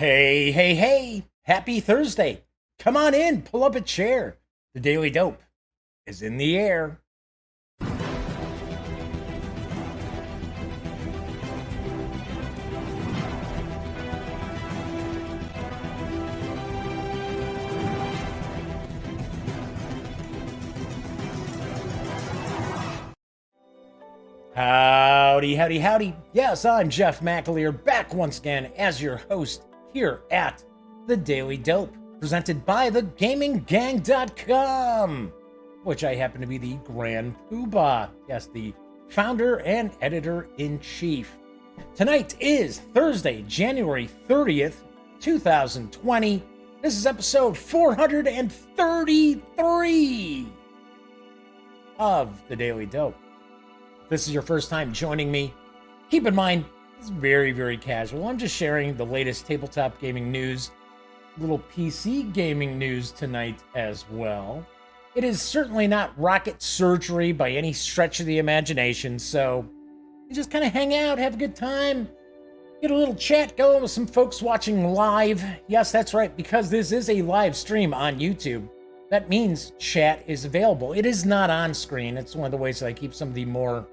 Hey, hey, hey! Happy Thursday! Come on in, pull up a chair. The Daily Dope is in the air. Howdy, howdy, howdy. Yes, I'm Jeff McAleer, back once again as your host here at The Daily Dope, presented by thegaminggang.com, which I happen to be the Grand Poobah, yes, the founder and editor-in-chief. Tonight is Thursday, January 30th, 2020. This is episode 433 of The Daily Dope. If this is your first time joining me, keep in mind, it's very, very casual. I'm just sharing the latest tabletop gaming news, little PC gaming news tonight as well. It is certainly not rocket surgery by any stretch of the imagination, so you just kind of hang out, have a good time, get a little chat going with some folks watching live. Yes, that's right, because this is a live stream on YouTube. That means chat is available. It is not on screen. It's one of the ways that I keep some of the more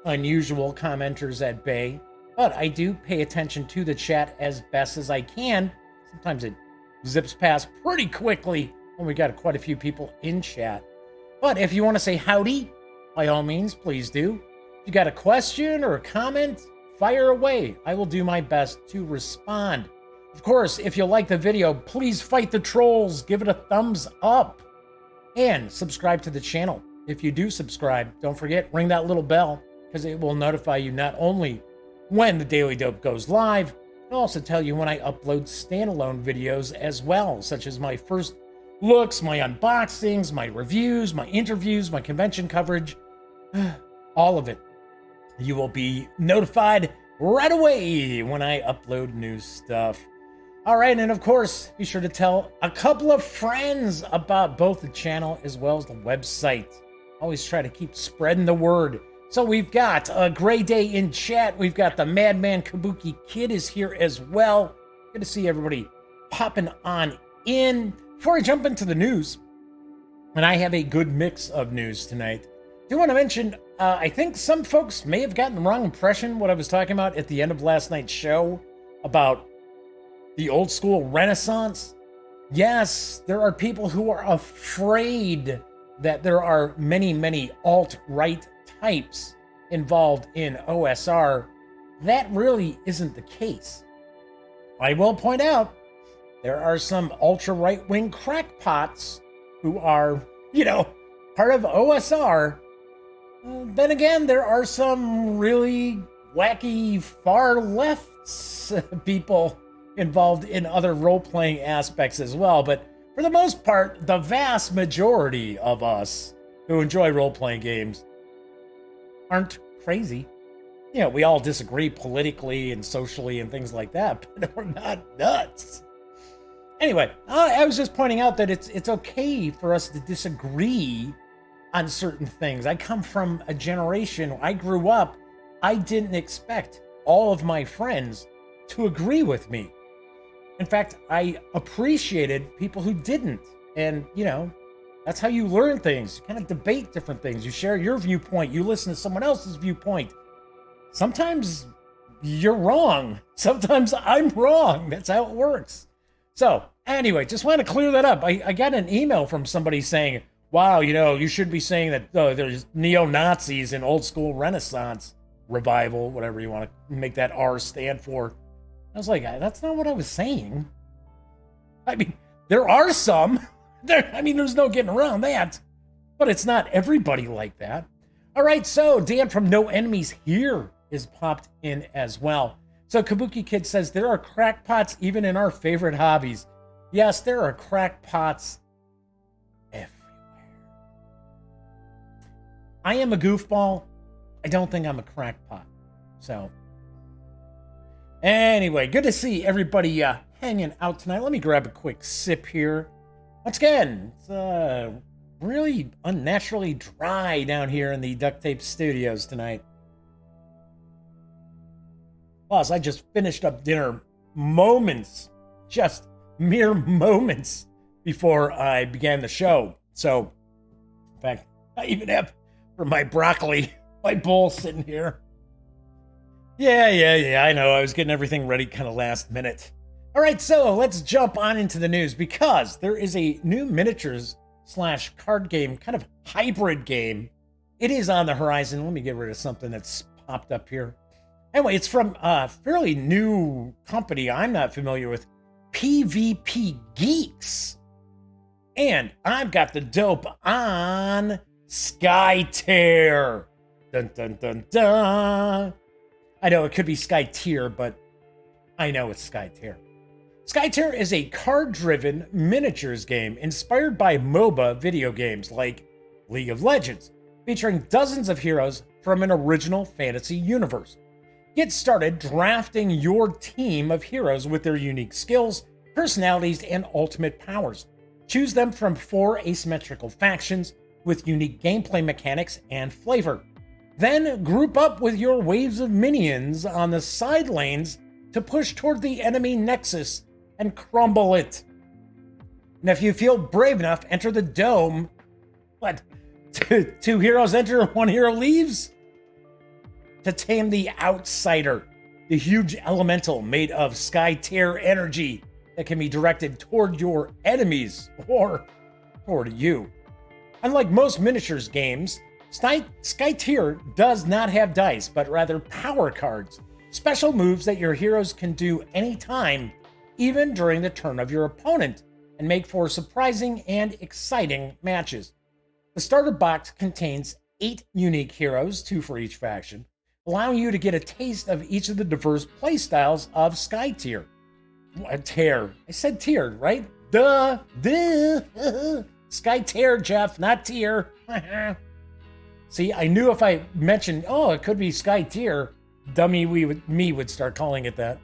unusual commenters at bay. But I do pay attention to the chat as best as I can. Sometimes it zips past pretty quickly when we got quite a few people in chat. But if you want to say howdy, by all means, please do. If you got a question or a comment, fire away. I will do my best to respond. Of course, if you like the video, please fight the trolls. Give it a thumbs up. And subscribe to the channel. If you do subscribe, don't forget, ring that little bell, because it will notify you not only when the Daily Dope goes live, it'll also tell you when I upload standalone videos as well, such as my first looks, my unboxings, my reviews, my interviews, my convention coverage, all of it. You will be notified right away when I upload new stuff. All right, and of course, be sure to tell a couple of friends about both the channel as well as the website. Always try to keep spreading the word. So we've got a Gray Day in chat. We've got the Madman Kabuki Kid is here as well. Good to see everybody popping on in. Before I jump into the news, and I have a good mix of news tonight, I do want to mention, I think some folks may have gotten the wrong impression what I was talking about at the end of last night's show about the old school Renaissance. Yes, there are people who are afraid that there are many, many alt-right types involved in OSR. That really isn't the case. I will point out there are some ultra right-wing crackpots who are, part of OSR. Then again, there are some really wacky far left people involved in other role-playing aspects as well. But for the most part, the vast majority of us who enjoy role-playing games aren't crazy. We all disagree politically and socially and things like that, but we're not nuts. Anyway, I was just pointing out that it's okay for us to disagree on certain things. I come from a generation, I grew up, I didn't expect all of my friends to agree with me. In fact, I appreciated people who didn't. And, that's how you learn things. You kind of debate different things. You share your viewpoint. You listen to someone else's viewpoint. Sometimes you're wrong. Sometimes I'm wrong. That's how it works. So, anyway, just want to clear that up. I got an email from somebody saying, wow, you should be saying that there's neo-Nazis in old school Renaissance revival, whatever you want to make that R stand for. I was like, that's not what I was saying. I mean, there are some. There's no getting around that. But it's not everybody like that. All right, so Dan from No Enemies Here is popped in as well. So Kabuki Kid says, there are crackpots even in our favorite hobbies. Yes, there are crackpots everywhere. I am a goofball. I don't think I'm a crackpot. So, anyway, good to see everybody hanging out tonight. Let me grab a quick sip here. Once again, it's really unnaturally dry down here in the Duct Tape Studios tonight. Plus, I just finished up dinner moments just mere moments before I began the show. So, in fact, I even have for my broccoli, my bowl sitting here. Yeah, I know. I was getting everything ready kind of last minute. All right, so let's jump on into the news because there is a new miniatures / card game, kind of hybrid game. It is on the horizon. Let me get rid of something that's popped up here. Anyway, it's from a fairly new company I'm not familiar with, PvP Geeks. And I've got the dope on Skytear. Dun, dun, dun, dun. I know it could be Skytear, but I know it's Skytear. Skytear is a card-driven miniatures game inspired by MOBA video games like League of Legends, featuring dozens of heroes from an original fantasy universe. Get started drafting your team of heroes with their unique skills, personalities, and ultimate powers. Choose them from 4 asymmetrical factions with unique gameplay mechanics and flavor. Then group up with your waves of minions on the side lanes to push toward the enemy nexus and crumble it. And if you feel brave enough, enter the dome. What? 2 heroes enter, 1 hero leaves? To tame the Outsider, the huge elemental made of Skytear energy that can be directed toward your enemies or toward you. Unlike most miniatures games, Skytear does not have dice, but rather power cards, special moves that your heroes can do anytime, even during the turn of your opponent, and make for surprising and exciting matches. The starter box contains 8 unique heroes, 2 for each faction, allowing you to get a taste of each of the diverse playstyles of Skytear. Tear. I said tier, right? Duh. Skytear, Jeff, not tier. See, I knew if I mentioned, oh, it could be Skytear, dummy me would start calling it that.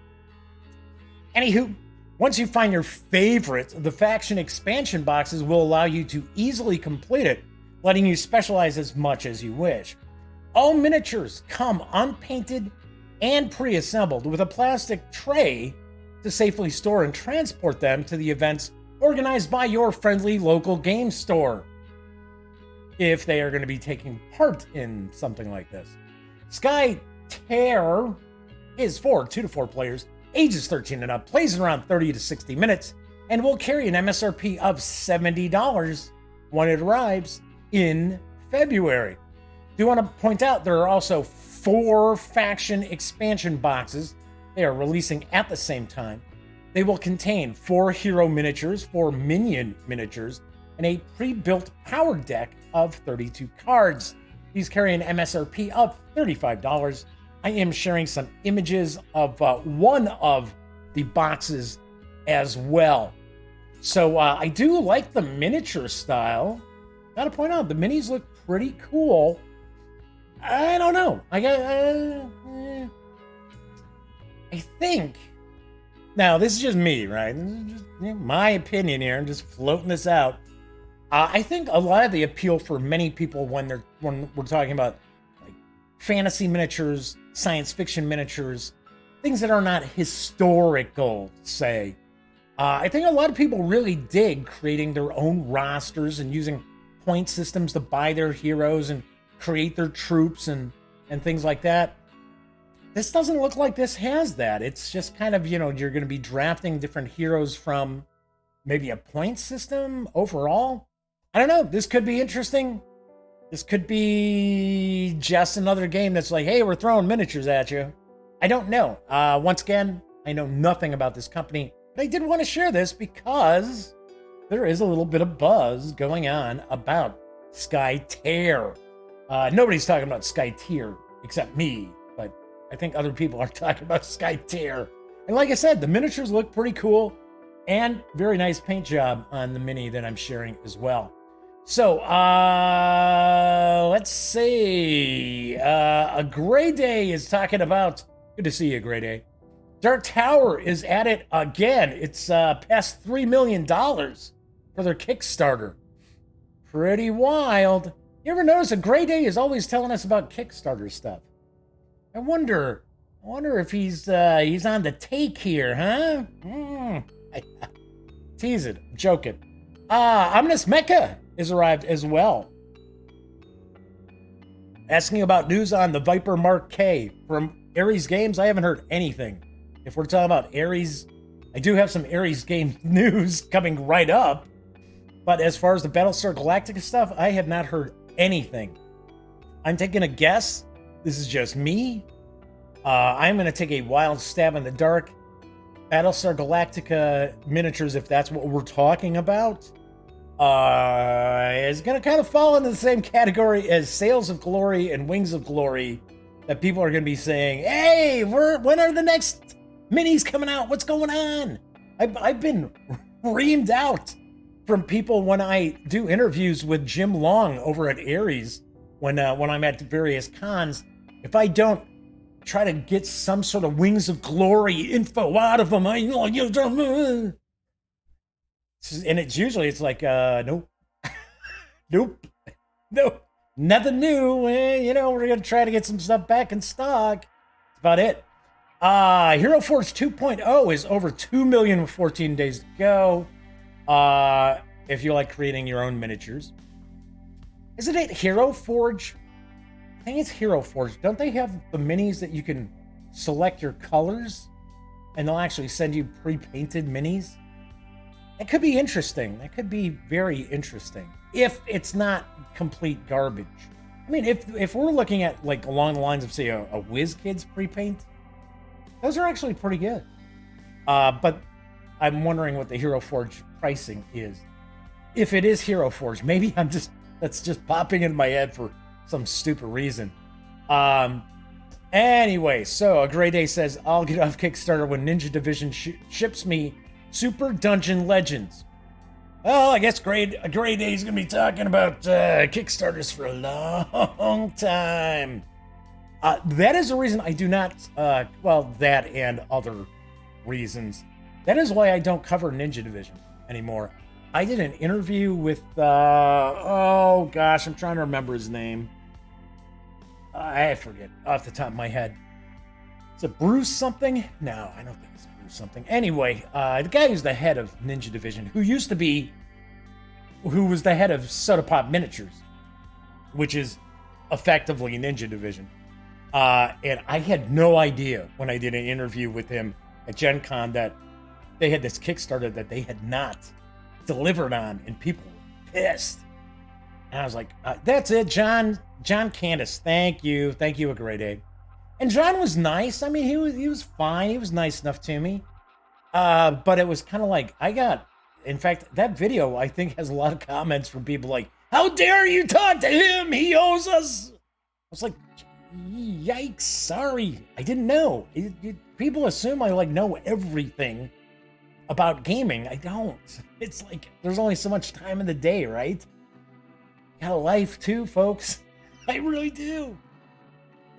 Anywho, once you find your favorite, the faction expansion boxes will allow you to easily complete it, letting you specialize as much as you wish. All miniatures come unpainted and pre-assembled with a plastic tray to safely store and transport them to the events organized by your friendly local game store, if they are going to be taking part in something like this. Skytear is for 2 to 4 players, ages 13 and up, plays in around 30 to 60 minutes, and will carry an MSRP of $70 when it arrives in February. Do want to point out there are also 4 faction expansion boxes they are releasing at the same time. They will contain 4 hero miniatures, 4 minion miniatures, and a pre-built power deck of 32 cards. These carry an MSRP of $35. I am sharing some images of one of the boxes as well. So I do like the miniature style. Gotta point out, the minis look pretty cool. I don't know. I think. Now, this is just me, right? This is just my opinion here. I'm just floating this out. I think a lot of the appeal for many people when we're talking about like fantasy miniatures, science fiction miniatures, things that are not historical, say. I think a lot of people really dig creating their own rosters and using point systems to buy their heroes and create their troops and things like that. This doesn't look like this has that. It's just kind of, you're going to be drafting different heroes from maybe a point system overall. I don't know. This could be interesting. This could be just another game that's like, hey, we're throwing miniatures at you. I don't know. Once again, I know nothing about this company, but I did want to share this because there is a little bit of buzz going on about Skytear. Nobody's talking about Skytear except me, but I think other people are talking about Skytear. And like I said, the miniatures look pretty cool and very nice paint job on the mini that I'm sharing as well. So, let's see. A Gray Day is talking about, good to see you, Gray Day. Dark Tower is at it again. It's past $3 million for their Kickstarter. Pretty wild. You ever notice a Gray Day is always telling us about Kickstarter stuff? I wonder if he's on the take here, huh? Tease it. I'm joking. Ominous Mecha has arrived as well. Asking about news on the Viper Mark K from Ares Games. I haven't heard anything. If we're talking about Ares, I do have some Ares game news coming right up. But as far as the Battlestar Galactica stuff, I have not heard anything. I'm taking a guess. This is just me. I'm going to take a wild stab in the dark. Battlestar Galactica miniatures, if that's what we're talking about, is going to kind of fall into the same category as Sails of Glory and Wings of Glory, that people are going to be saying, hey, when are the next minis coming out? What's going on? I've been reamed out from people when I do interviews with Jim Long over at Ares, when I'm at various cons. If I don't try to get some sort of Wings of Glory info out of them, and it's usually like, nope, nope, no, nothing new. We're gonna try to get some stuff back in stock. That's about it. Hero Forge 2.0 is over 2 million with 14 days to go. If you like creating your own miniatures. Isn't it Hero Forge? I think it's Hero Forge. Don't they have the minis that you can select your colors and they'll actually send you pre-painted minis? That could be interesting. That could be very interesting. If it's not complete garbage. I mean, if we're looking at like along the lines of, say, a WizKids pre-paint, those are actually pretty good. But I'm wondering what the Hero Forge pricing is. If it is Hero Forge, maybe that's just popping in my head for some stupid reason. Anyway, so a Grey Day says, I'll get off Kickstarter when Ninja Division ships me Super Dungeon Legends. Well, I guess a Grey Day is going to be talking about Kickstarters for a long time. That is the reason I do not, that and other reasons. That is why I don't cover Ninja Division anymore. I did an interview with, I'm trying to remember his name. I forget off the top of my head. Is it Bruce something? No, I don't think it's Bruce something. Anyway, the guy who's the head of Ninja Division, who was the head of Soda Pop Miniatures, which is effectively Ninja Division. And I had no idea when I did an interview with him at Gen Con that they had this Kickstarter that they had not delivered on, and people were pissed. And I was like, that's it, John Candace. Thank you, a great day. And John was nice. I mean, he was fine. He was nice enough to me. But it was kind of like, in fact, that video, I think, has a lot of comments from people like, how dare you talk to him? He owes us. I was like, yikes, sorry. I didn't know. People assume I know everything about gaming. I don't. It's like, there's only so much time in the day, right? Got a life too, folks. I really do.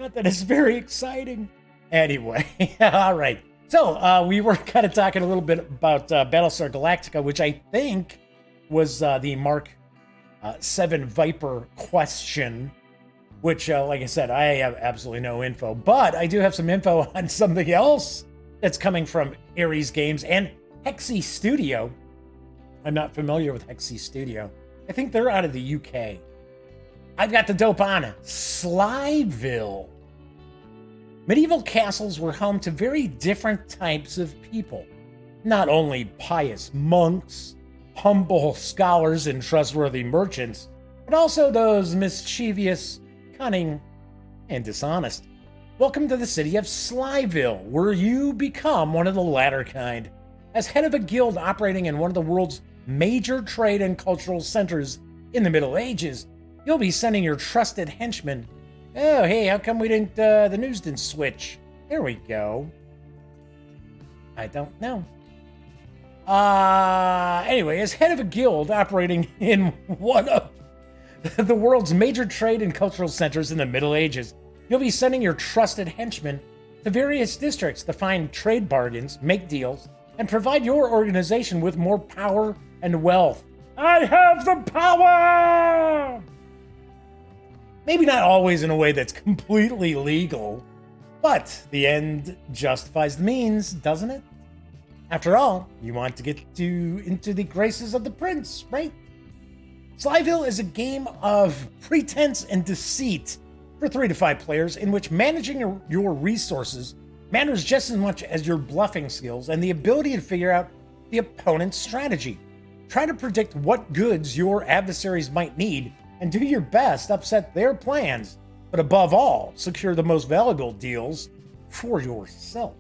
Not that it's very exciting. Anyway, all right. So we were kind of talking a little bit about Battlestar Galactica, which I think was the Mark 7 Viper question, which, like I said, I have absolutely no info. But I do have some info on something else that's coming from Ares Games and Hexy Studio. I'm not familiar with Hexy Studio. I think they're out of the UK. I've got the dope on Slyville. Medieval castles were home to very different types of people. Not only pious monks, humble scholars, and trustworthy merchants, but also those mischievous, cunning, and dishonest. Welcome to the city of Slyville, where you become one of the latter kind. As head of a guild operating in one of the world's major trade and cultural centers in the Middle Ages, you'll be sending your trusted henchmen. Oh, hey, how come the news didn't switch? There we go. I don't know. Anyway, as head of a guild operating in one of the world's major trade and cultural centers in the Middle Ages, you'll be sending your trusted henchmen to various districts to find trade bargains, make deals, and provide your organization with more power and wealth. I have the power! Maybe not always in a way that's completely legal, but the end justifies the means, doesn't it? After all, you want to get into the graces of the prince, right? Slyville is a game of pretense and deceit for 3 to 5 players in which managing your resources matters just as much as your bluffing skills and the ability to figure out the opponent's strategy. Try to predict what goods your adversaries might need and do your best to upset their plans, but above all, secure the most valuable deals for yourself.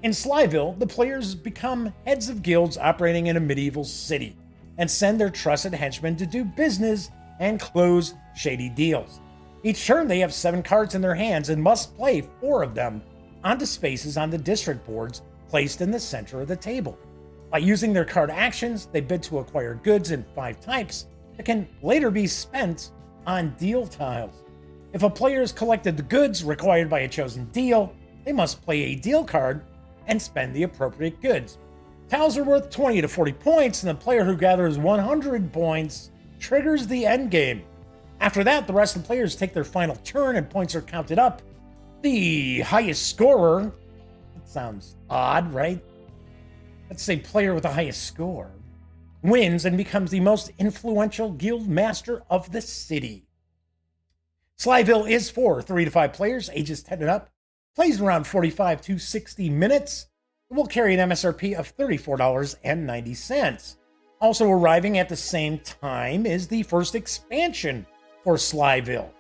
In Slyville, the players become heads of guilds operating in a medieval city and send their trusted henchmen to do business and close shady deals. Each turn, they have 7 cards in their hands and must play 4 of them onto spaces on the district boards placed in the center of the table. By using their card actions, they bid to acquire goods in 5 types that can later be spent on deal tiles. If a player has collected the goods required by a chosen deal, they must play a deal card and spend the appropriate goods. Tiles are worth 20 to 40 points, and the player who gathers 100 points triggers the end game. After that, the rest of the players take their final turn and points are counted up. The highest scorer, that sounds odd, right? Let's say player with the highest score, wins and becomes the most influential guild master of the city. Slyville is for 3 to 5 players, ages 10 and up, plays around 45 to 60 minutes. It will carry an MSRP of $34.90. Also arriving at the same time is the first expansion for Slyville.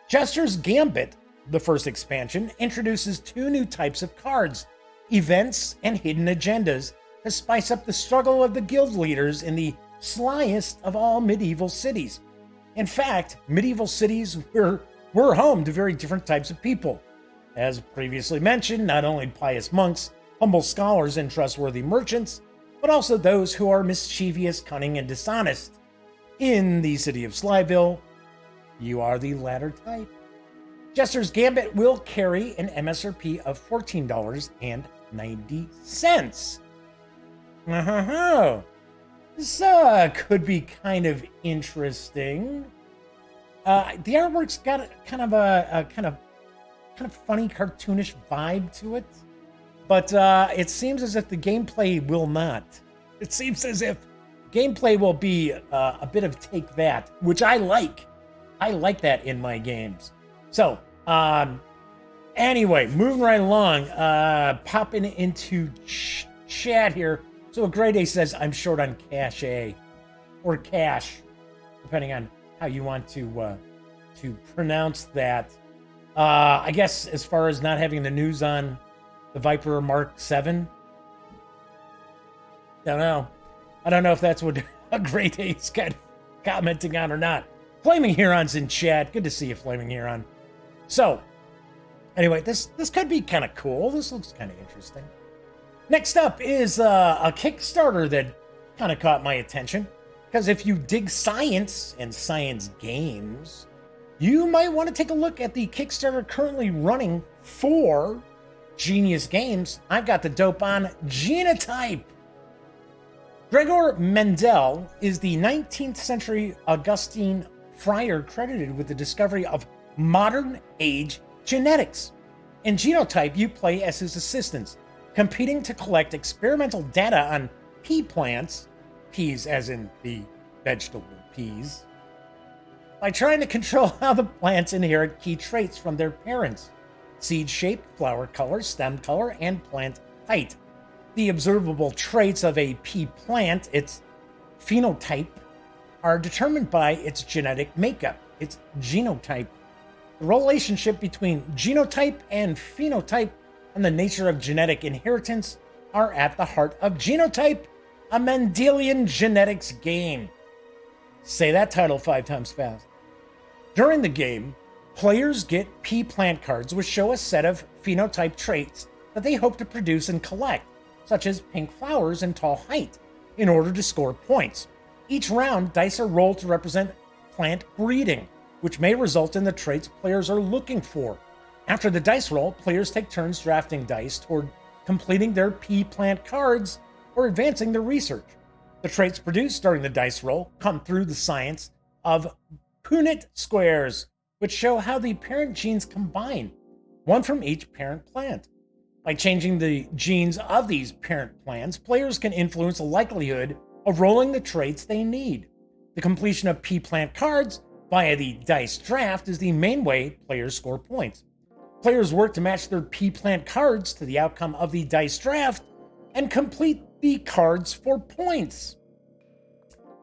Jester's Gambit, the first expansion, introduces 2 new types of cards, events and hidden agendas, to spice up the struggle of the guild leaders in the slyest of all medieval cities. In fact, medieval cities were home to very different types of people. As previously mentioned, not only pious monks, humble scholars, and trustworthy merchants, but also those who are mischievous, cunning, and dishonest. In the city of Slyville, you are the latter type. Jester's Gambit will carry an MSRP of $14.90. This could be kind of interesting. The artwork's got kind of a kind of funny, cartoonish vibe to it, but it seems as if the gameplay will not. It seems as if gameplay will be a bit of take that, which I like. I like that in my games. So, anyway, moving right along, popping into chat here. So a Grade A says, I'm short on cache, or cash, depending on how you want to pronounce that. I guess as far as not having the news on the Viper Mark 7, don't know. I don't know if that's what a Grade A is kind of commenting on or not. Flaming Huron's in chat. Good to see you, Flaming Huron. So, anyway, this could be kind of cool. This looks kind of interesting. Next up is a Kickstarter that kind of caught my attention. Because if you dig science and science games, you might want to take a look at the Kickstarter currently running for Genius Games. I've got the dope on Genotype. Gregor Mendel is the 19th century Augustine friar credited with the discovery of modern age genetics. In Genotype, you play as his assistants, competing to collect experimental data on pea plants, peas as in the vegetable peas, by trying to control how the plants inherit key traits from their parents: seed shape, flower color, stem color, and plant height. The observable traits of a pea plant, its phenotype, are determined by its genetic makeup, its genotype. The relationship between genotype and phenotype and the nature of genetic inheritance are at the heart of Genotype, a Mendelian genetics game. Say that title 5 times fast. During the game, players get pea plant cards which show a set of phenotype traits that they hope to produce and collect, such as pink flowers and tall height, in order to score points. Each round, dice are rolled to represent plant breeding, which may result in the traits players are looking for. After the dice roll, players take turns drafting dice toward completing their pea plant cards or advancing their research. The traits produced during the dice roll come through the science of Punnett squares, which show how the parent genes combine, one from each parent plant. By changing the genes of these parent plants, players can influence the likelihood of rolling the traits they need. The completion of P-plant cards via the dice draft is the main way players score points. Players work to match their P-plant cards to the outcome of the dice draft and complete the cards for points.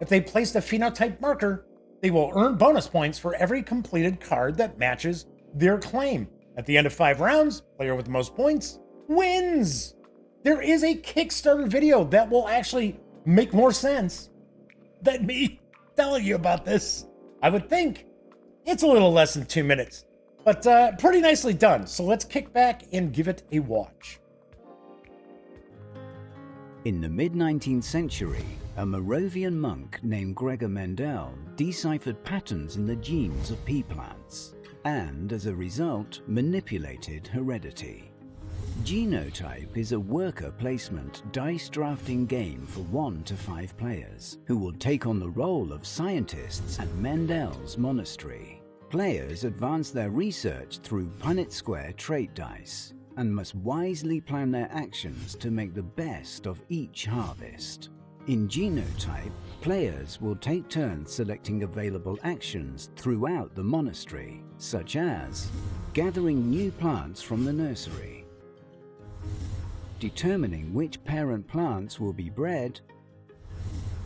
If they place the phenotype marker, they will earn bonus points for every completed card that matches their claim. At the end of 5 rounds, player with the most points wins. There is a Kickstarter video that will actually make more sense than me telling you about this. I would think it's a little less than 2 minutes, but pretty nicely done. So let's kick back and give it a watch. In the mid-19th century, a Moravian monk named Gregor Mendel deciphered patterns in the genes of pea plants and, as a result, manipulated heredity. Genotype is a worker placement dice drafting game for 1 to 5 players, who will take on the role of scientists at Mendel's monastery. Players advance their research through Punnett Square trait dice, and must wisely plan their actions to make the best of each harvest. In Genotype, players will take turns selecting available actions throughout the monastery, such as gathering new plants from the nursery, determining which parent plants will be bred,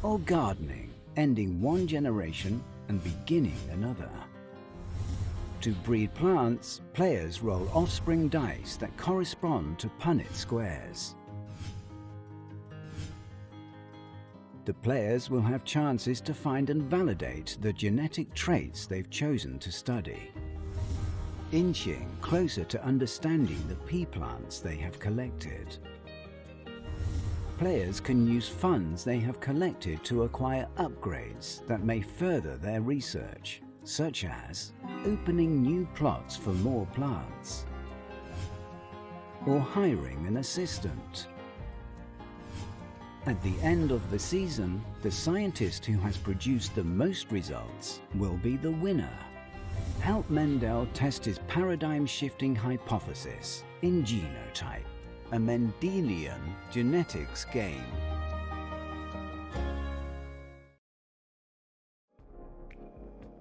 or gardening, ending one generation and beginning another. To breed plants, players roll offspring dice that correspond to Punnett squares. The players will have chances to find and validate the genetic traits they've chosen to study, inching closer to understanding the pea plants they have collected. Players can use funds they have collected to acquire upgrades that may further their research, such as opening new plots for more plants, or hiring an assistant. At the end of the season, the scientist who has produced the most results will be the winner. Help Mendel test his paradigm-shifting hypothesis in Genotype, a Mendelian genetics game.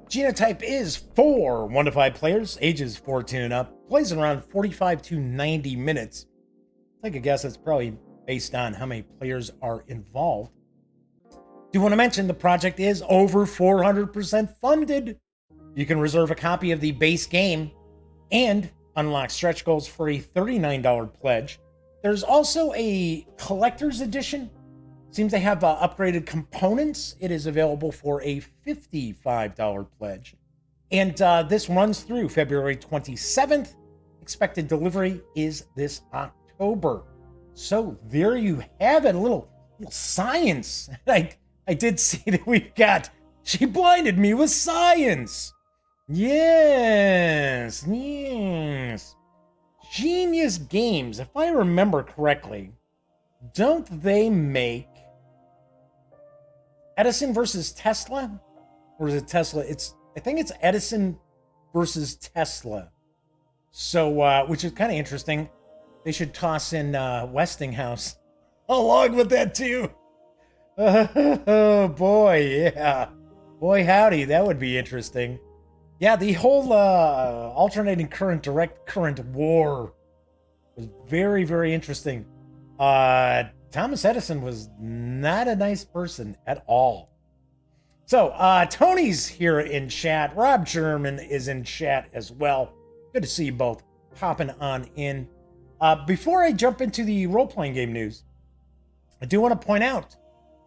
Genotype is for 1 to 5 players, ages 14 and up, plays in around 45 to 90 minutes. Take a guess, that's probably based on how many players are involved. Do want to mention the project is over 400% funded. You can reserve a copy of the base game and unlock stretch goals for a $39 pledge. There's also a collector's edition. Seems they have upgraded components. It is available for a $55 pledge. And this runs through February 27th. Expected delivery is this October. So there you have it, a little science. I did see that we've got, she blinded me with science. Yes. Genius Games, if I remember correctly, don't they make Edison versus Tesla? Or is it Tesla? I think it's Edison versus Tesla. So, which is kind of interesting. They should toss in Westinghouse along with that too. Oh boy, yeah. Boy howdy, that would be interesting. Yeah, the whole alternating current, direct current war was very, very interesting. Thomas Edison was not a nice person at all. So, Tony's here in chat. Rob German is in chat as well. Good to see you both popping on in. Before I jump into the role-playing game news, I do want to point out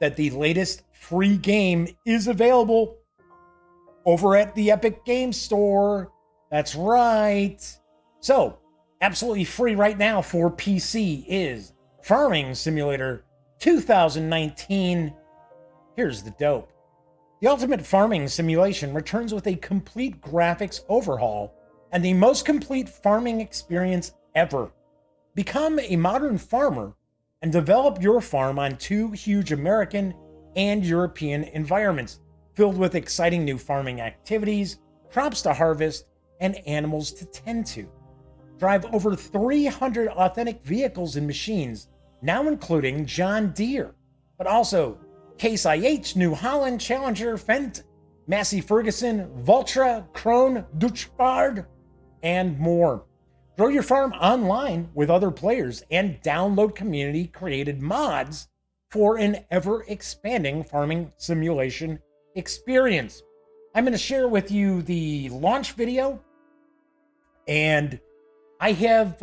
that the latest free game is available over at the Epic Game Store. That's right. So, absolutely free right now for PC is Farming Simulator 2019. Here's the dope. The ultimate farming simulation returns with a complete graphics overhaul and the most complete farming experience ever. Become a modern farmer and develop your farm on 2 huge American and European environments filled with exciting new farming activities, crops to harvest, and animals to tend to. drive over 300 authentic vehicles and machines, now including John Deere, but also Case IH, New Holland, Challenger, Fendt, Massey Ferguson, Valtra, Krone, Dutchbard, and more. Grow your farm online with other players and download community-created mods for an ever-expanding farming simulation experience. I'm going to share with you the launch video, and I have,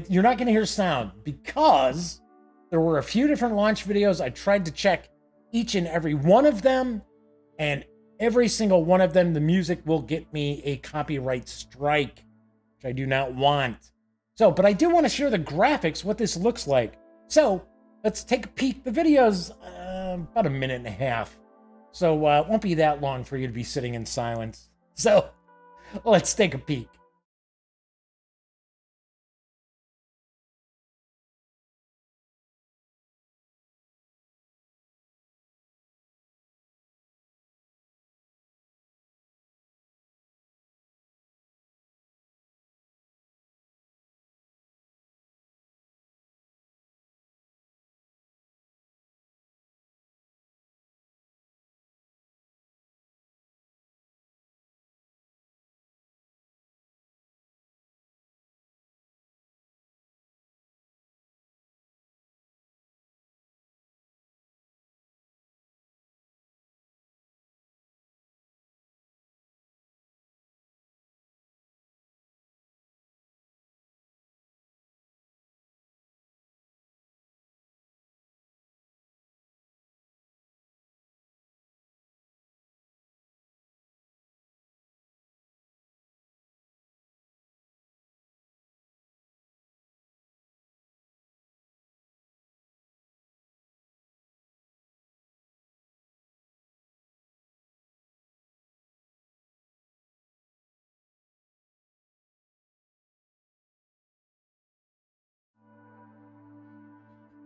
you're not going to hear sound because there were a few different launch videos. I tried to check each and every one of them, and every single one of them, the music will get me a copyright strike, which I do not want. So, but I do want to share the graphics, what this looks like. So, let's take a peek. The video's about a minute and a half. So, it won't be that long for you to be sitting in silence. So, let's take a peek.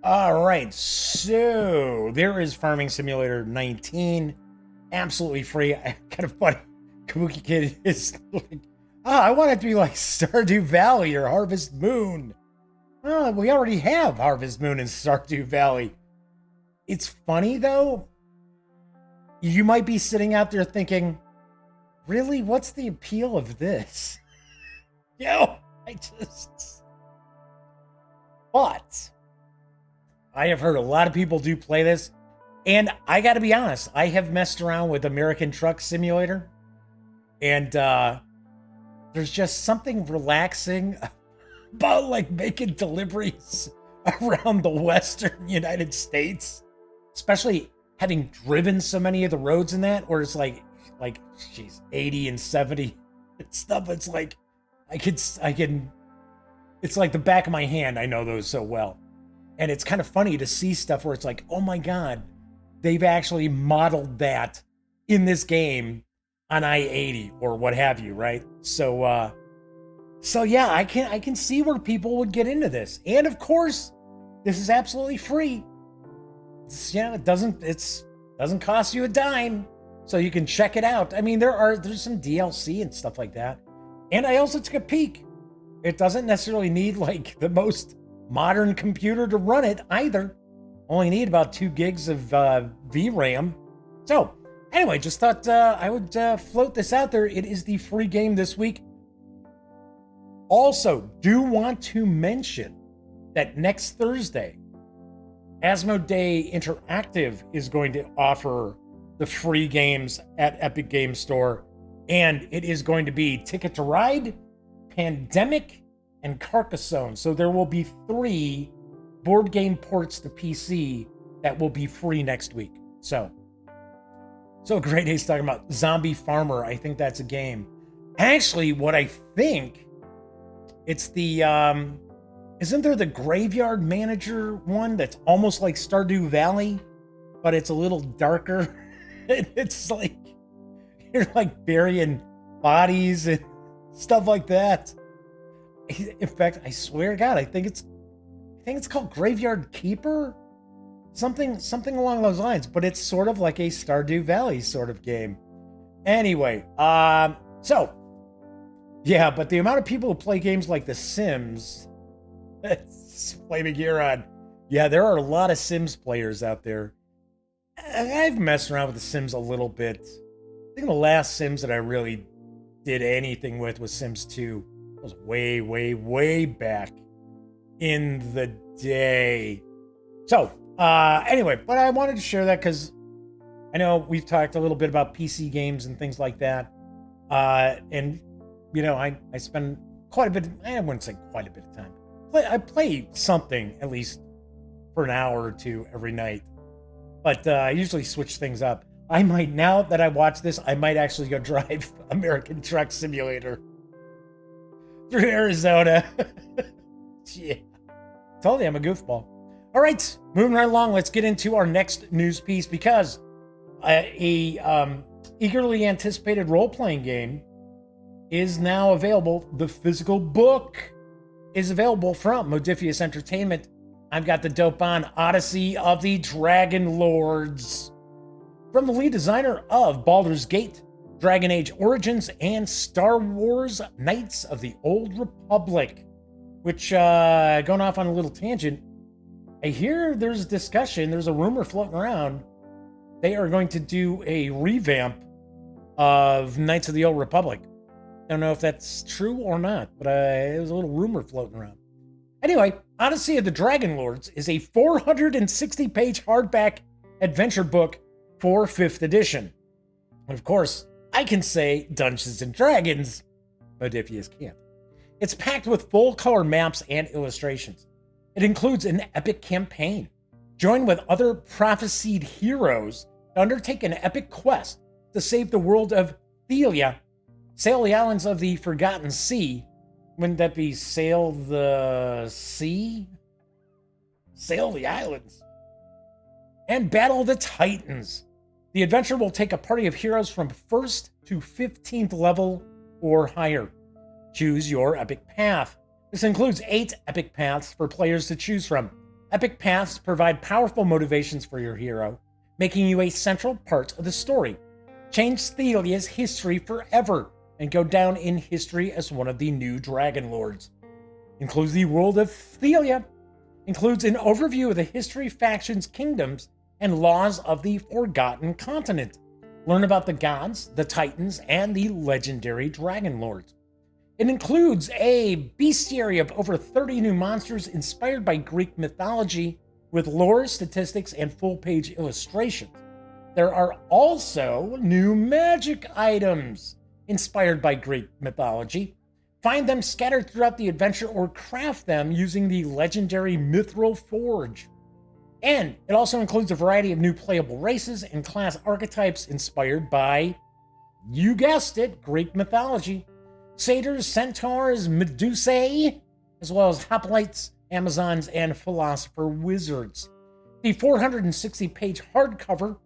All right, so there is Farming Simulator 19, absolutely free. Kind of funny. Kabuki Kid is like, I want it to be like Stardew Valley or Harvest Moon. Oh, we already have Harvest Moon and Stardew Valley. It's funny though. You might be sitting out there thinking, really, what's the appeal of this? But I have heard a lot of people do play this, and I got to be honest, I have messed around with American Truck Simulator, and there's just something relaxing about like making deliveries around the Western United States, especially having driven so many of the roads in that, where it's like, geez, 80 and 70 and stuff. It's like I can. It's like the back of my hand. I know those so well. And it's kind of funny to see stuff where it's like, oh my God, they've actually modeled that in this game on I-80 or what have you, right? So yeah, I can see where people would get into this. And of course, this is absolutely free. It doesn't cost you a dime, so you can check it out. I mean, there's some DLC and stuff like that. And I also took a peek. It doesn't necessarily need like the most modern computer to run it either. Only need about 2 gigs of VRAM. So anyway, just thought I would float this out there. It is the free game this week. Also, do want to mention that next Thursday, Asmodee Interactive is going to offer the free games at Epic Games Store, and it is going to be Ticket to Ride, Pandemic, and Carcassonne. So there will be 3 board game ports to PC that will be free next week. So Great Ace talking about Zombie Farmer. I think that's a game. Actually, what I think, it's the, isn't there the Graveyard Manager one that's almost like Stardew Valley, but it's a little darker? It's like, you're like burying bodies and stuff like that. In fact, I swear to God, I think it's called Graveyard Keeper, something along those lines. But it's sort of like a Stardew Valley sort of game. Anyway, so Yeah, but the amount of people who play games like The Sims, that's flaming Huron. Yeah, there are a lot of Sims players out there. I've messed around with The Sims a little bit. I think the last Sims that I really did anything with was Sims 2. It was way, way, way back in the day. So, anyway, but I wanted to share that because I know we've talked a little bit about PC games and things like that. And, you know, I spend quite a bit, I wouldn't say quite a bit of time. I play something at least for an hour or two every night. But I usually switch things up. I might, now that I watch this, I might actually go drive American Truck Simulator through Arizona. Yeah. Told you I'm a goofball. All right, moving right along, let's get into our next news piece because a eagerly anticipated role-playing game is now available. The physical book is available from Modiphius Entertainment. I've got the dope on Odyssey of the Dragonlords. From the lead designer of Baldur's Gate, Dragon Age Origins, and Star Wars Knights of the Old Republic. Which, going off on a little tangent, I hear there's discussion, there's a rumor floating around, they are going to do a revamp of Knights of the Old Republic. Don't know if that's true or not, but there's a little rumor floating around. Anyway, Odyssey of the Dragonlords is a 460-page hardback adventure book for 5th edition. And of course, I can say Dungeons & Dragons, Modiphius can't. It's packed with full-color maps and illustrations. It includes an epic campaign. Join with other prophesied heroes to undertake an epic quest to save the world of Thelia, sail the islands of the Forgotten Sea. Wouldn't that be sail the sea? Sail the islands. And battle the Titans. The adventure will take a party of heroes from 1st to 15th level or higher. Choose your epic path. This includes 8 epic paths for players to choose from. Epic paths provide powerful motivations for your hero, making you a central part of the story. Change Thelia's history forever and go down in history as one of the new Dragonlords. Includes the world of Thelia. Includes an overview of the history, factions, kingdoms, and laws of the Forgotten Continent. Learn about the gods, the titans, and the legendary Dragonlords. It includes a bestiary of over 30 new monsters inspired by Greek mythology with lore, statistics, and full-page illustrations. There are also new magic items inspired by Greek mythology. Find them scattered throughout the adventure or craft them using the legendary Mithril Forge. And it also includes a variety of new playable races and class archetypes inspired by, you guessed it, Greek mythology. Satyrs, centaurs, Medusae, as well as hoplites, Amazons, and philosopher wizards. The 460-page hardcover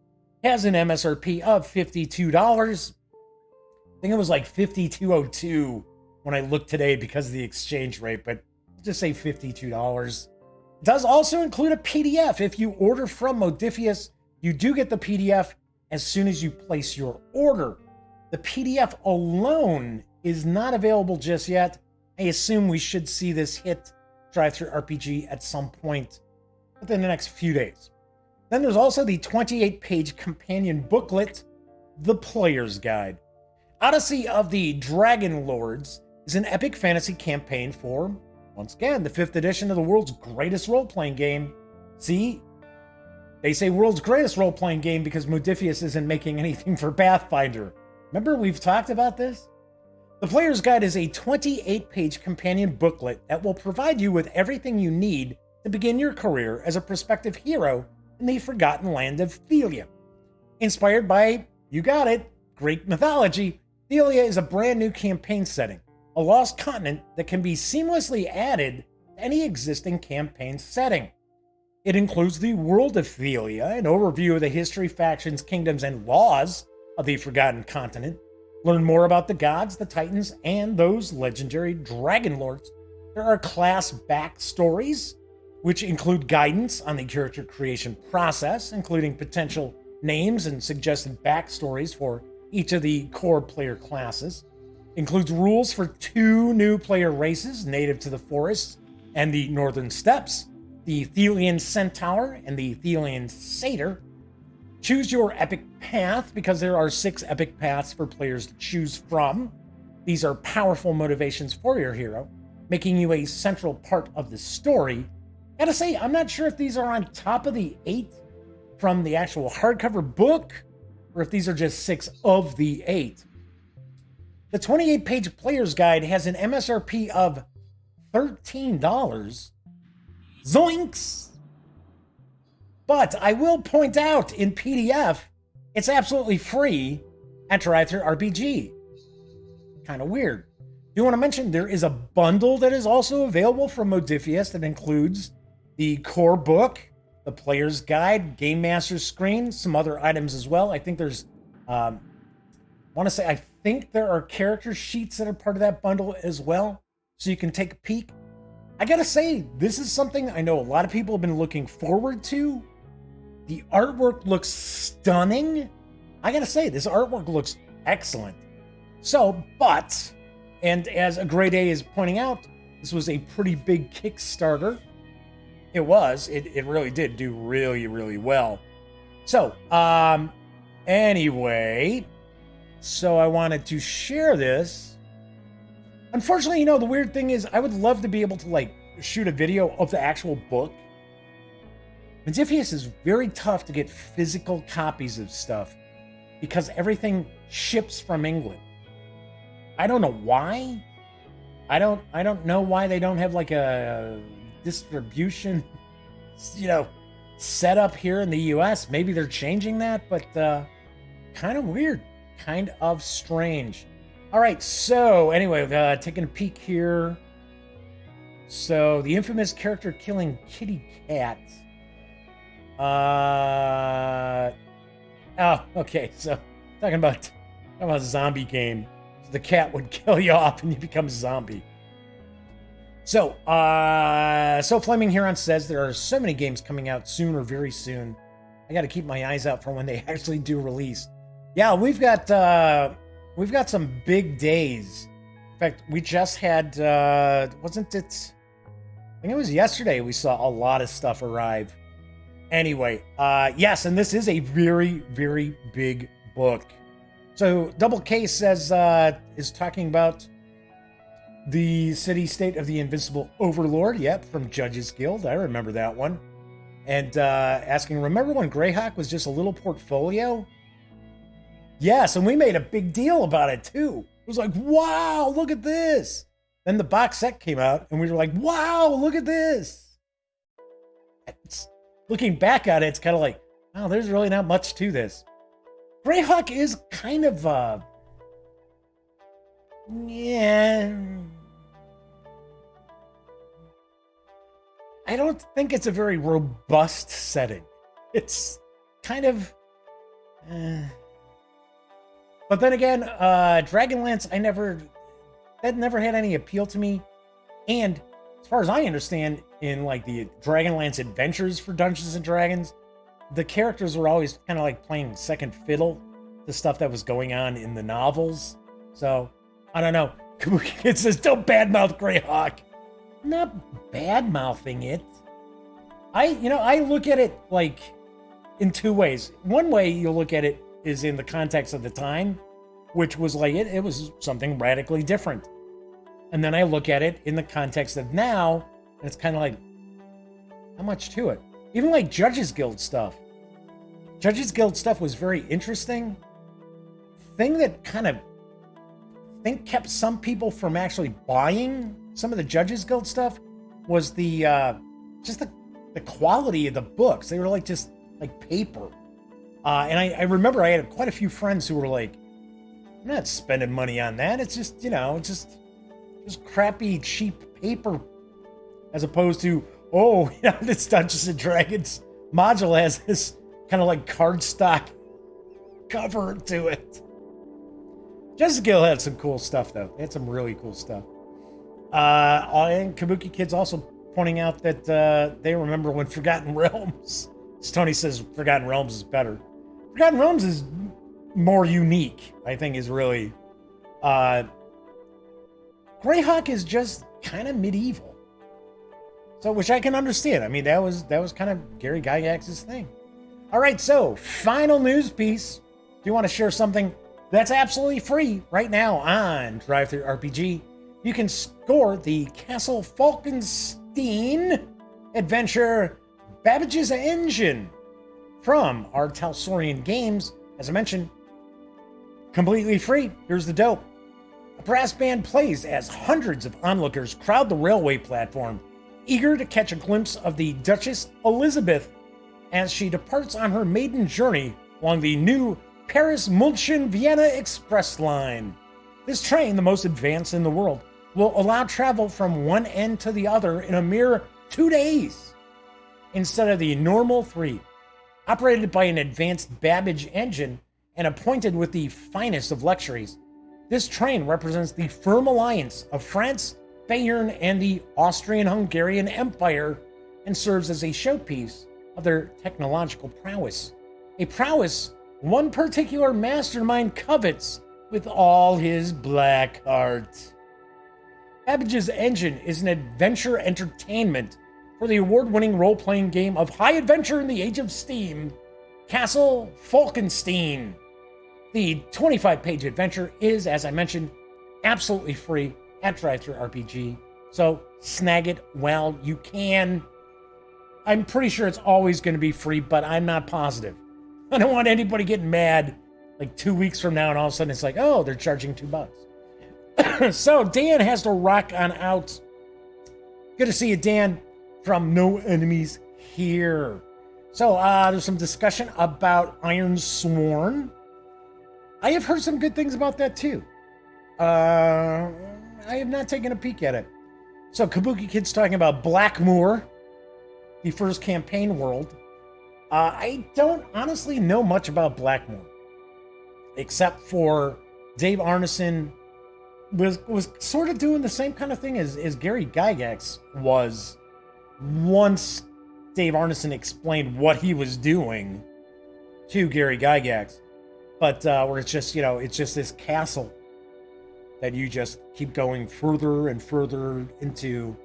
has an MSRP of $52. I think it was like $52.02 when I looked today because of the exchange rate, but I'll just say $52. It does also include a PDF. If you order from Modiphius, you do get the PDF as soon as you place your order. The PDF alone is not available just yet. I assume we should see this hit DriveThruRPG at some point within the next few days. Then there's also the 28-page companion booklet, The Player's Guide. Odyssey of the Dragonlords is an epic fantasy campaign for, once again, the 5th edition of the world's greatest role-playing game. See, they say world's greatest role-playing game because Modiphius isn't making anything for Pathfinder. Remember we've talked about this? The Player's Guide is a 28-page companion booklet that will provide you with everything you need to begin your career as a prospective hero in the forgotten land of Thelia. Inspired by, you got it, Greek mythology, Thelia is a brand new campaign setting, a lost continent that can be seamlessly added to any existing campaign setting. It includes the world of Thelia, an overview of the history, factions, kingdoms, and laws of the Forgotten Continent. Learn more about the gods, the titans, and those legendary Dragonlords. There are class backstories, which include guidance on the character creation process, including potential names and suggested backstories for each of the core player classes. Includes rules for 2 new player races native to the forests and the northern steppes, the Thelian Centaur and the Thelian Satyr. Choose your epic path because there are 6 epic paths for players to choose from. These are powerful motivations for your hero, making you a central part of the story. Gotta say, I'm not sure if these are on top of the 8 from the actual hardcover book, or if these are just 6 of the 8. The 28-page player's guide has an MSRP of $13. Zoinks! But I will point out in PDF, it's absolutely free at DriveThruRPG. Kind of weird. Do want to mention there is a bundle that is also available from Modiphius that includes the core book, the player's guide, game master's screen, some other items as well. I think there's, I think there are character sheets that are part of that bundle as well, so you can take a peek. I gotta say, this is something I know a lot of people have been looking forward to. The artwork looks stunning. I gotta say, this artwork looks excellent. So, and as A Grade A is pointing out, this was a pretty big Kickstarter. It was. It really did do really, really well. So, anyway, so I wanted to share this. Unfortunately, the weird thing is I would love to be able to, shoot a video of the actual book. Modiphius is very tough to get physical copies of stuff because everything ships from England. I don't know why. I don't know why they don't have a distribution, set up here in the US. Maybe they're changing that, but kind of weird, kind of strange. All right, so anyway, taking a peek here. So the infamous character killing kitty cat. Okay, so talking about a zombie game. The cat would kill you off and you become a zombie. So, Flaming Huron says there are so many games coming out soon or very soon. I got to keep my eyes out for when they actually do release. Yeah, we've got some big days. In fact, we just had, wasn't it? I think it was yesterday we saw a lot of stuff arrive. Anyway, yes, and this is a very, very big book. So Double K says, is talking about the city-state of the Invincible Overlord. Yep, from Judges Guild. I remember that one. And asking, remember when Greyhawk was just a little portfolio? Yes, and we made a big deal about it, too. It was like, wow, look at this. Then the box set came out, and we were like, wow, look at this. Looking back at it, it's kind of like, wow, there's really not much to this. Greyhawk is kind of, yeah. I don't think it's a very robust setting. It's kind of, But then again, Dragonlance, that never had any appeal to me. And as far as I understand, in the Dragonlance adventures for Dungeons and Dragons, the characters were always kind of playing second fiddle to stuff that was going on in the novels. So, I don't know. It says, don't badmouth Greyhawk. I'm not badmouthing it. I look at it in 2 ways. One way you look at it is in the context of the time, which was it was something radically different. And then I look at it in the context of now, and it's kind of how much to it? Even Judges Guild stuff. Judges Guild stuff was very interesting. Thing that kept some people from actually buying some of the Judges Guild stuff was the quality of the books. They were just paper. And I remember I had quite a few friends who were I'm not spending money on that. It's just, just crappy, cheap paper. As opposed to, this Dungeons and Dragons module has this kind of cardstock cover to it. Judges Guild had some cool stuff, though. They had some really cool stuff. And Kabuki Kid's also pointing out that they remember when Forgotten Realms. Tony says Forgotten Realms is better. Forgotten Realms is more unique, I think, is really Greyhawk is just kind of medieval. So, which I can understand. I mean, that was kind of Gary Gygax's thing. All right, so final news piece. Do you want to share something that's absolutely free right now on DriveThruRPG? You can score the Castle Falkenstein adventure Babbage's Engine from our Talsorian Games. As I mentioned, completely free. Here's the dope. A brass band plays as hundreds of onlookers crowd the railway platform, eager to catch a glimpse of the Duchess Elizabeth as she departs on her maiden journey along the new Paris-München-Vienna Express line. This train, the most advanced in the world, will allow travel from one end to the other in a mere 2 days, instead of the normal 3. Operated by an advanced Babbage engine and appointed with the finest of luxuries, this train represents the firm alliance of France, Bayern, and the Austrian-Hungarian Empire, and serves as a showpiece of their technological prowess. A prowess one particular mastermind covets with all his black heart. Babbage's Engine is an adventure entertainment for the award-winning role-playing game of high adventure in the age of steam, Castle Falkenstein. The 25-page adventure is, as I mentioned, absolutely free at DriveThruRPG, so snag it while you can. I'm pretty sure it's always going to be free, but I'm not positive. I don't want anybody getting mad like 2 weeks from now and all of a sudden it's like, oh, they're charging $2. So Dan has to rock on out. Good to see you, Dan, from No Enemies Here. So there's some discussion about Iron Sworn. I have heard some good things about that too. I have not taken a peek at it. So Kabuki Kid's talking about Blackmoor, the first campaign world. I don't honestly know much about Blackmoor, except for Dave Arneson was sort of doing the same kind of thing as Gary Gygax was once Dave Arneson explained what he was doing to Gary Gygax. But where it's just, it's just this castle that you just keep going further and further into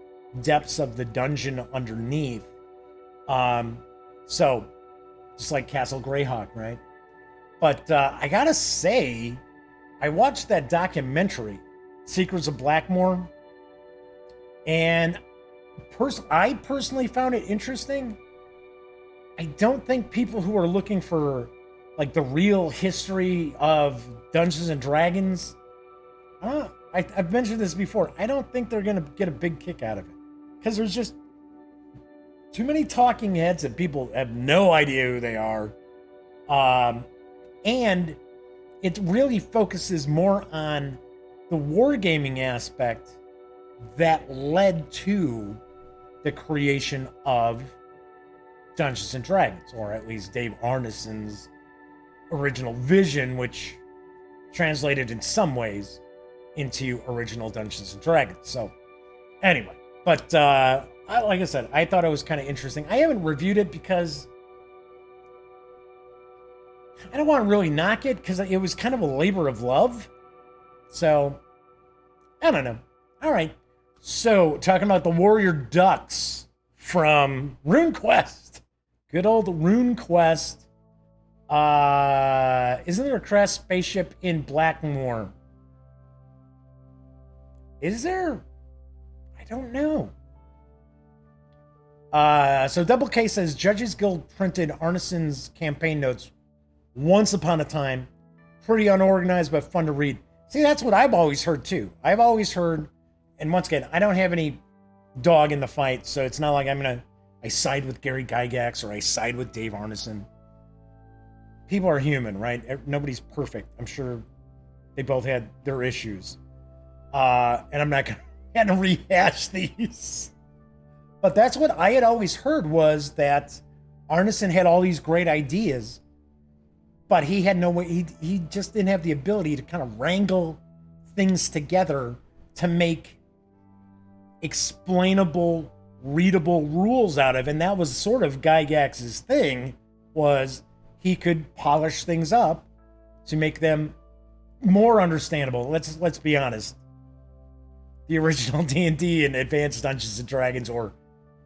depths of the dungeon underneath. So, just like Castle Greyhawk, right? But I gotta say, I watched that documentary, Secrets of Blackmoor, and I personally found it interesting. I don't think people who are looking for like the real history of Dungeons and Dragons, I've mentioned this before, I don't think they're gonna get a big kick out of it, because there's just too many talking heads that people have no idea who they are. And it really focuses more on the wargaming aspect that led to the creation of Dungeons and Dragons, or at least Dave Arneson's original vision, which translated in some ways into original Dungeons and Dragons. So anyway, but like I said, I thought it was kind of interesting. I haven't reviewed it because I don't want to really knock it, because it was kind of a labor of love. So, I don't know. All right. So, talking about the Warrior Ducks from RuneQuest. Good old RuneQuest. Isn't there a crest spaceship in Blackmoor? Is there? I don't know. So Double K says, Judges Guild printed Arneson's campaign notes once upon a time. Pretty unorganized, but fun to read. See, that's what I've always heard, too. I've always heard, and once again, I don't have any dog in the fight, so it's not like I side with Gary Gygax or I side with Dave Arneson. People are human, right? Nobody's perfect. I'm sure they both had their issues. And I'm not going to rehash these. But that's what I had always heard, was that Arneson had all these great ideas, but he had no way, he just didn't have the ability to kind of wrangle things together to make explainable, readable rules out of. And that was sort of Gygax's thing, was he could polish things up to make them more understandable. Let's be honest. the original D&D and Advanced Dungeons and Dragons, or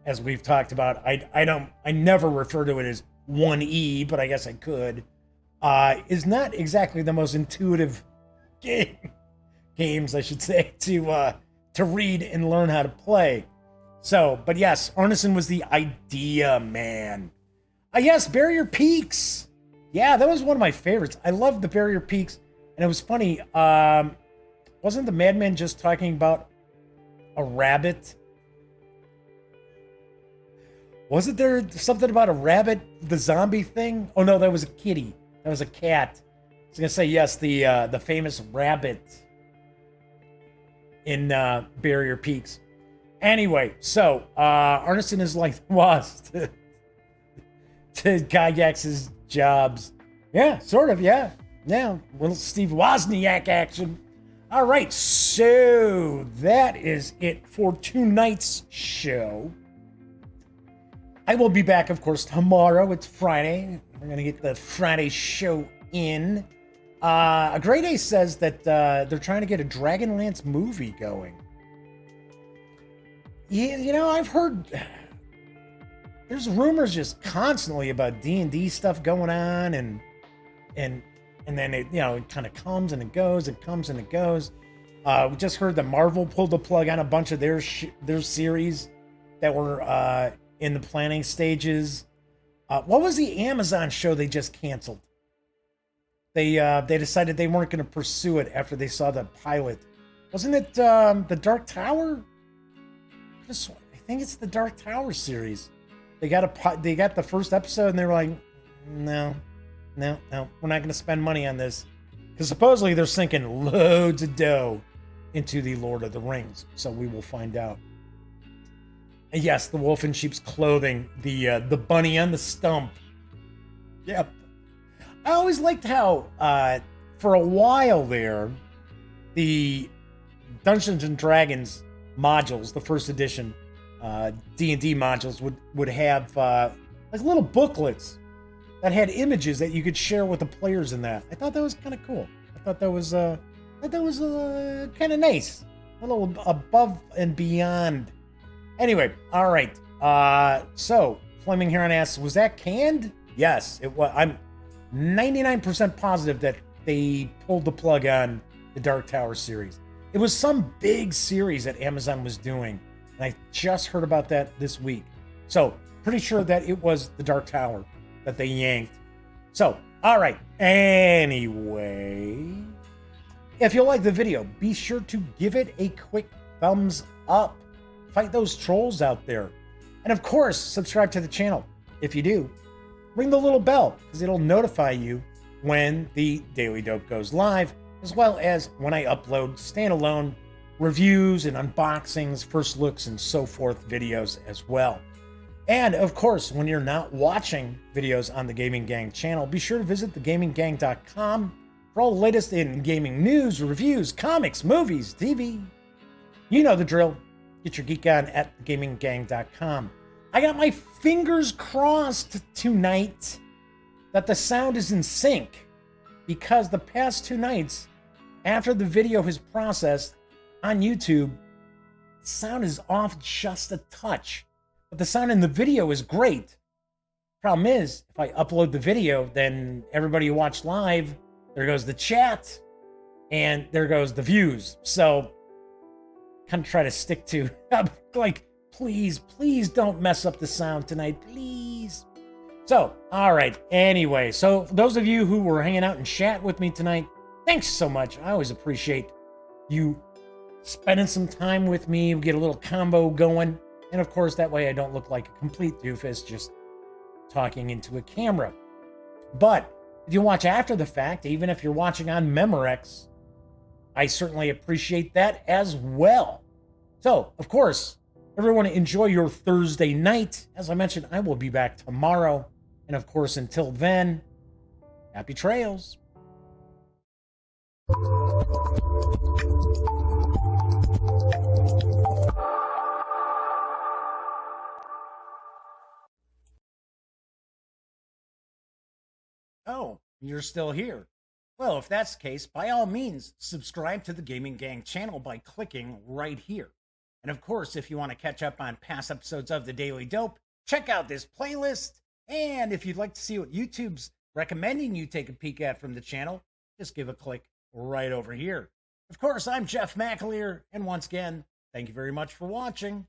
as we've talked about, I never refer to it as 1E, but I guess I could, is not exactly the most intuitive games, I should say, to read and learn how to play. So, but yes, Arneson was the idea man. Yes, Barrier Peaks. Yeah, that was one of my favorites. I loved the Barrier Peaks, and it was funny. Wasn't the Madman just talking about a rabbit? Wasn't there something about a rabbit, the zombie thing? Oh no, that was a kitty. That was a cat. I was gonna say yes, the famous rabbit in Barrier Peaks. Anyway, so Arneson is like the boss to Gygax's jobs. Yeah, sort of, yeah. Yeah, little Steve Wozniak action. All right, so that is it for tonight's show. I will be back, of course, tomorrow. It's Friday. We're going to get the Friday show in. A Great Ace says that they're trying to get a Dragonlance movie going. Yeah, you know, I've heard there's rumors just constantly about D&D stuff going on, and then it, you know, it kind of comes and it goes, it comes and it goes. We just heard that Marvel pulled the plug on a bunch of their series that were in the planning stages. What was the Amazon show they just canceled? They decided they weren't going to pursue it after they saw the pilot. Wasn't it the Dark Tower? I think it's the Dark Tower series. They got the first episode and they were like, no, we're not going to spend money on this, because supposedly they're sinking loads of dough into the Lord of the Rings. So we will find out. And yes, the wolf in sheep's clothing, the bunny on the stump. Yep. I always liked how for a while there, the Dungeons and Dragons modules, the first edition D&D modules, would have like little booklets that had images that you could share with the players in that. I thought that was kind of cool. I thought that was kind of nice, a little above and beyond. Anyway, all right. So Fleming Heron asks, was that canned? Yes, it was. I'm 99% positive that they pulled the plug on the Dark Tower series. It was some big series that Amazon was doing, and I just heard about that this week. So pretty sure that it was the Dark Tower that they yanked. So, all right. Anyway, if you like the video, be sure to give it a quick thumbs up. Fight those trolls out there. And of course, subscribe to the channel. If you do, ring the little bell, because it'll notify you when the Daily Dope goes live, as well as when I upload standalone reviews and unboxings, first looks, and so forth videos as well. And of course, when you're not watching videos on the Gaming Gang channel, be sure to visit thegaminggang.com for all the latest in gaming news, reviews, comics, movies, TV. You know the drill. Get your geek on at thegaminggang.com. I got my fingers crossed tonight that the sound is in sync, because the past 2 nights after the video has processed on YouTube, the sound is off just a touch. But the sound in the video is great. Problem is, if I upload the video, then everybody who watched live, there goes the chat, and there goes the views. So, kind of try to stick to, like, please don't mess up the sound tonight, please. So, all right. Anyway, so for those of you who were hanging out and chat with me tonight, thanks so much. I always appreciate you spending some time with me. We get a little combo going. And of course, that way I don't look like a complete doofus just talking into a camera. But if you watch after the fact, even if you're watching on Memorex, I certainly appreciate that as well. So, of course, everyone enjoy your Thursday night. As I mentioned, I will be back tomorrow. And of course, until then, happy trails. Oh, you're still here. Well, if that's the case, by all means, subscribe to the Gaming Gang channel by clicking right here. And of course, if you want to catch up on past episodes of The Daily Dope, check out this playlist. And if you'd like to see what YouTube's recommending you take a peek at from the channel, just give a click right over here. Of course, I'm Jeff McAleer, and once again, thank you very much for watching.